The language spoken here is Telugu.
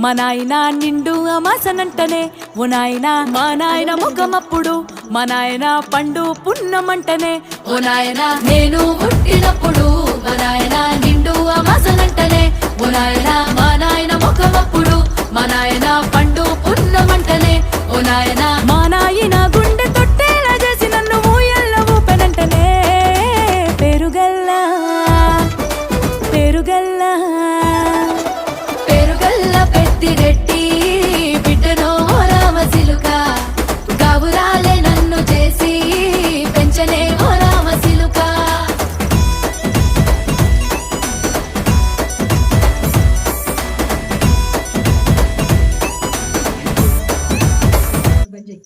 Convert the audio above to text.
మా నాయన నిండు అమాసనంటనే ఓ నాయన మా నాయన ముఖమప్పుడు మా నాయన పండు పున్నమంటనే ఓ నాయన నేను పుట్టినప్పుడు మా నాయన నిండు అమాసనంటనే ఓ నాయన మా నాయన ముఖమప్పుడు మా నాయన పండు పున్నమంటనే ఓ నాయన మా నాయన గుండె తొట్టేలా చేసి నన్ను ఊయల్ల ఊపెనంటనే పెరుగల్లా పెరుగల్లా పెరుగల్ల పెద్దిరెడ్డి బిడ్డనో రామసిలుక గావురాలే నన్ను చేసి పెంచనే ఓ రామసిలుక బంజయ్